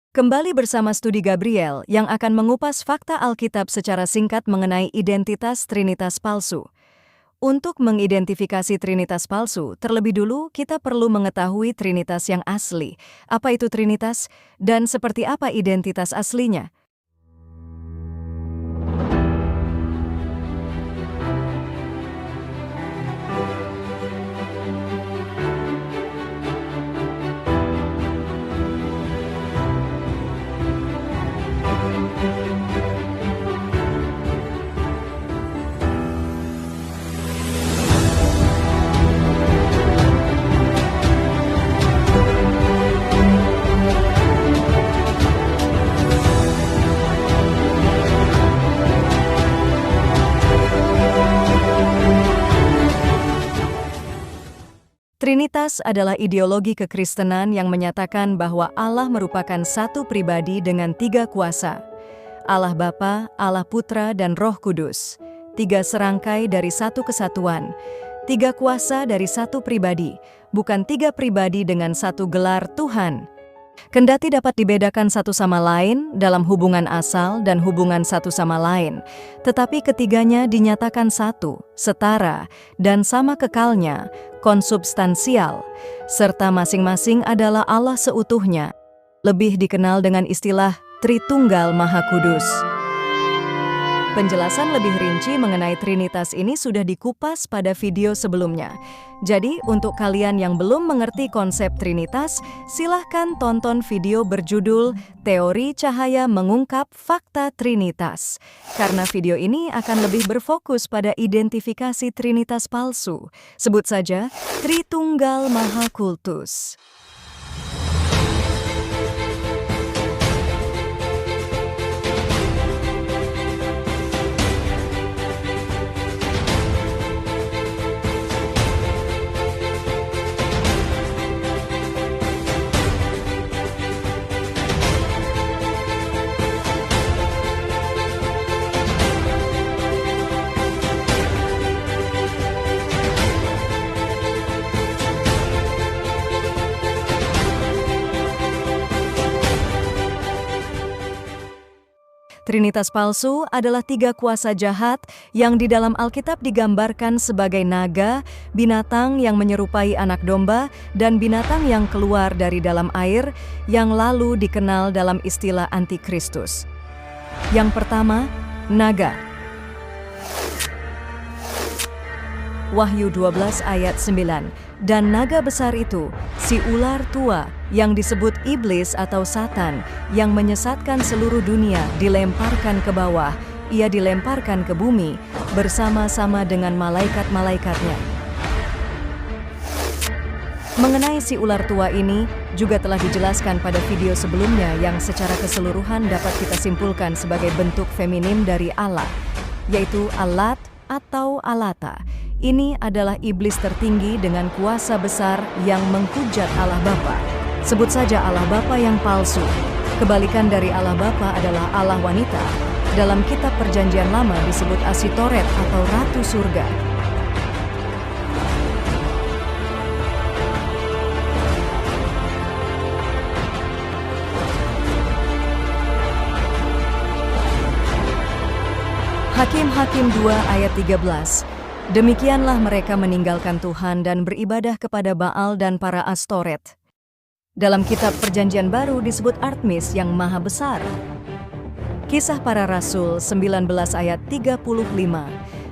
Kembali bersama Studi Gabriel yang akan mengupas fakta Alkitab secara singkat mengenai identitas Trinitas palsu. Untuk mengidentifikasi Trinitas palsu, terlebih dulu kita perlu mengetahui Trinitas yang asli. Apa itu Trinitas dan seperti apa identitas aslinya? Trinitas adalah ideologi kekristenan yang menyatakan bahwa Allah merupakan satu pribadi dengan tiga kuasa. Allah Bapa, Allah Putra, dan Roh Kudus. Tiga serangkai dari satu kesatuan. Tiga kuasa dari satu pribadi, bukan tiga pribadi dengan satu gelar Tuhan. Kendati dapat dibedakan satu sama lain dalam hubungan asal dan hubungan satu sama lain, tetapi ketiganya dinyatakan satu, setara, dan sama kekalnya, konsubstansial, serta masing-masing adalah Allah seutuhnya, lebih dikenal dengan istilah Tritunggal Maha Kudus. Penjelasan lebih rinci mengenai Trinitas ini sudah dikupas pada video sebelumnya. Jadi, untuk kalian yang belum mengerti konsep Trinitas, silahkan tonton video berjudul Teori Cahaya Mengungkap Fakta Trinitas. Karena video ini akan lebih berfokus pada identifikasi Trinitas palsu. Sebut saja Tritunggal Maha Kultus. Trinitas palsu adalah tiga kuasa jahat yang di dalam Alkitab digambarkan sebagai naga, binatang yang menyerupai anak domba, dan binatang yang keluar dari dalam air yang lalu dikenal dalam istilah antikristus. Yang pertama, naga. Wahyu 12 ayat 9. Dan naga besar itu, si ular tua yang disebut iblis atau Satan, yang menyesatkan seluruh dunia, dilemparkan ke bawah. Ia dilemparkan ke bumi bersama-sama dengan malaikat-malaikatnya. Mengenai si ular tua ini juga telah dijelaskan pada video sebelumnya yang secara keseluruhan dapat kita simpulkan sebagai bentuk feminim dari Allah, yaitu Allat atau Alata. Ini adalah iblis tertinggi dengan kuasa besar yang menghujat Allah Bapa. Sebut saja Allah Bapa yang palsu. Kebalikan dari Allah Bapa adalah Allah wanita. Dalam kitab Perjanjian Lama disebut Asitoret atau Ratu Surga. Hakim-Hakim 2 ayat 13. Demikianlah mereka meninggalkan Tuhan dan beribadah kepada Baal dan para Astoret. Dalam kitab Perjanjian Baru disebut Artemis yang maha besar. Kisah Para Rasul 19 ayat 35.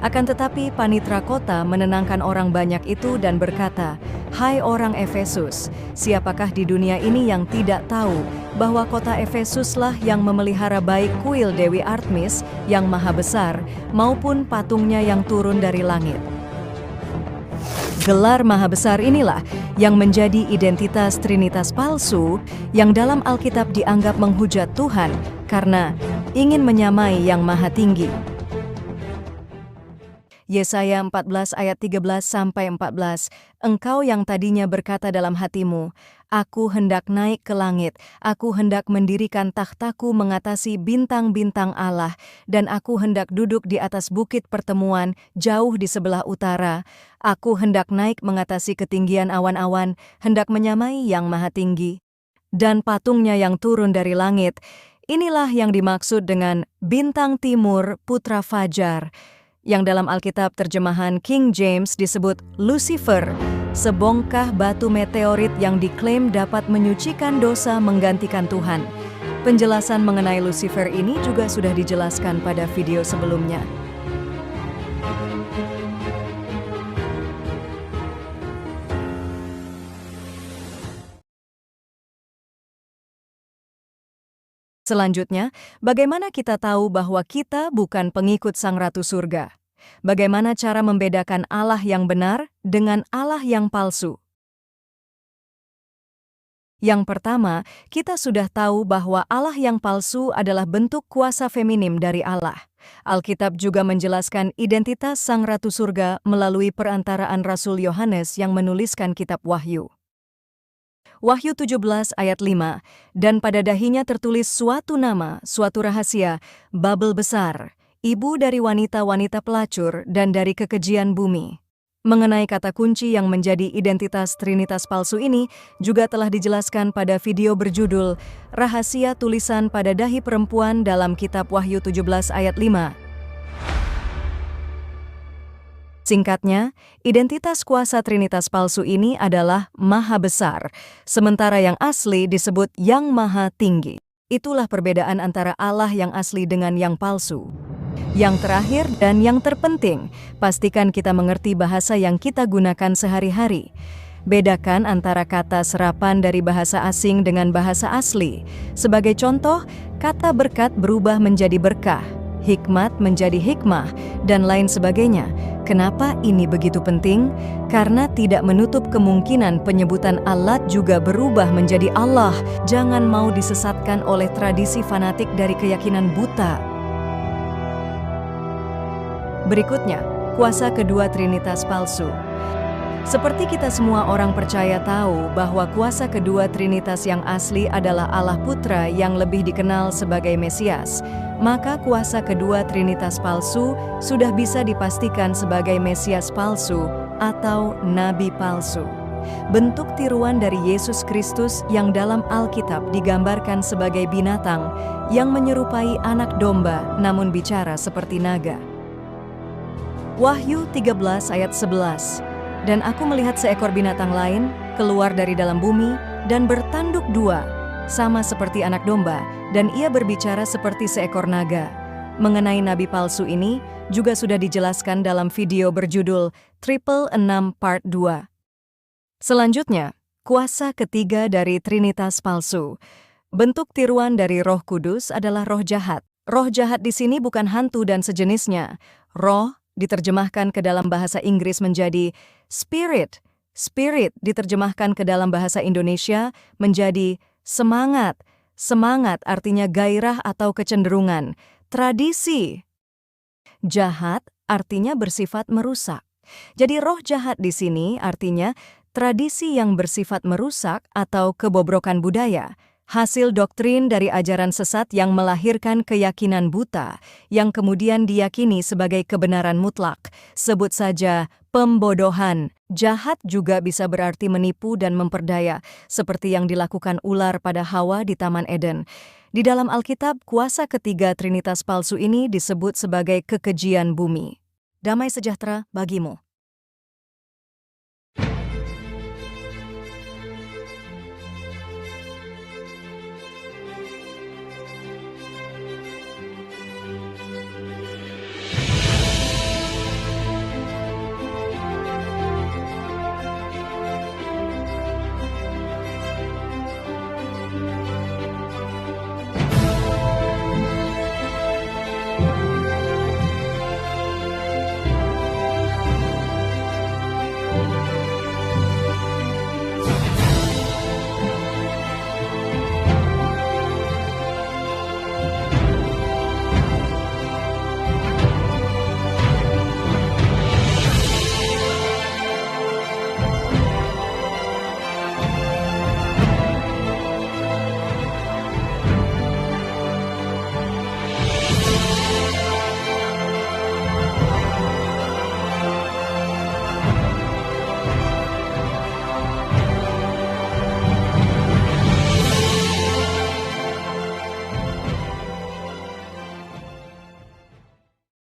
Akan tetapi panitra kota menenangkan orang banyak itu dan berkata, "Hai orang Efesus, siapakah di dunia ini yang tidak tahu bahwa kota Efesuslah yang memelihara baik kuil Dewi Artemis yang maha besar maupun patungnya yang turun dari langit." Gelar maha besar inilah yang menjadi identitas Trinitas palsu yang dalam Alkitab dianggap menghujat Tuhan karena ingin menyamai yang maha tinggi. Yesaya 14 ayat 13-14, engkau yang tadinya berkata dalam hatimu, aku hendak naik ke langit, aku hendak mendirikan takhtaku mengatasi bintang-bintang Allah, dan aku hendak duduk di atas bukit pertemuan jauh di sebelah utara, aku hendak naik mengatasi ketinggian awan-awan, hendak menyamai yang maha tinggi. dan patungnya yang turun dari langit. Inilah yang dimaksud dengan bintang timur putra fajar, yang dalam Alkitab terjemahan King James disebut Lucifer, sebongkah batu meteorit yang diklaim dapat menyucikan dosa menggantikan Tuhan. Penjelasan mengenai Lucifer ini juga sudah dijelaskan pada video sebelumnya. Selanjutnya, bagaimana kita tahu bahwa kita bukan pengikut Sang Ratu Surga? Bagaimana cara membedakan Allah yang benar dengan Allah yang palsu? Yang pertama, kita sudah tahu bahwa Allah yang palsu adalah bentuk kuasa feminim dari Allah. Alkitab juga menjelaskan identitas Sang Ratu Surga melalui perantaraan Rasul Yohanes yang menuliskan kitab Wahyu. Wahyu 17 ayat 5, dan pada dahinya tertulis suatu nama, suatu rahasia, Babel besar, ibu dari wanita-wanita pelacur dan dari kekejian bumi. Mengenai kata kunci yang menjadi identitas Trinitas palsu ini juga telah dijelaskan pada video berjudul Rahasia Tulisan pada Dahi Perempuan dalam kitab Wahyu 17 ayat 5. Singkatnya, identitas kuasa Trinitas palsu ini adalah Maha Besar, sementara yang asli disebut Yang Maha Tinggi. Itulah perbedaan antara Allah yang asli dengan yang palsu. Yang terakhir dan yang terpenting, pastikan kita mengerti bahasa yang kita gunakan sehari-hari. Bedakan antara kata serapan dari bahasa asing dengan bahasa asli. Sebagai contoh, kata berkat berubah menjadi berkah, hikmat menjadi hikmah, dan lain sebagainya. Kenapa ini begitu penting? Karena tidak menutup kemungkinan penyebutan Allah juga berubah menjadi Allah. Jangan mau disesatkan oleh tradisi fanatik dari keyakinan buta. Berikutnya, kuasa kedua Trinitas palsu. Seperti kita semua orang percaya tahu bahwa kuasa kedua Trinitas yang asli adalah Allah Putra yang lebih dikenal sebagai Mesias, maka kuasa kedua Trinitas palsu sudah bisa dipastikan sebagai Mesias palsu atau Nabi palsu. Bentuk tiruan dari Yesus Kristus yang dalam Alkitab digambarkan sebagai binatang yang menyerupai anak domba namun bicara seperti naga. Wahyu 13 ayat 11. Dan aku melihat seekor binatang lain keluar dari dalam bumi dan bertanduk dua, sama seperti anak domba, dan ia berbicara seperti seekor naga. Mengenai nabi palsu ini juga sudah dijelaskan dalam video berjudul 666 Part 2. Selanjutnya, kuasa ketiga dari Trinitas palsu. Bentuk tiruan dari Roh Kudus adalah roh jahat. Roh jahat di sini bukan hantu dan sejenisnya. Roh diterjemahkan ke dalam bahasa Inggris menjadi spirit. Spirit diterjemahkan ke dalam bahasa Indonesia menjadi semangat. Semangat artinya gairah atau kecenderungan. Tradisi. Jahat artinya bersifat merusak. Jadi roh jahat di sini artinya tradisi yang bersifat merusak atau kebobrokan budaya. Hasil doktrin dari ajaran sesat yang melahirkan keyakinan buta, yang kemudian diyakini sebagai kebenaran mutlak. Sebut saja pembodohan. Jahat juga bisa berarti menipu dan memperdaya, seperti yang dilakukan ular pada Hawa di Taman Eden. Di dalam Alkitab, kuasa ketiga Trinitas palsu ini disebut sebagai kekejian bumi. Damai sejahtera bagimu.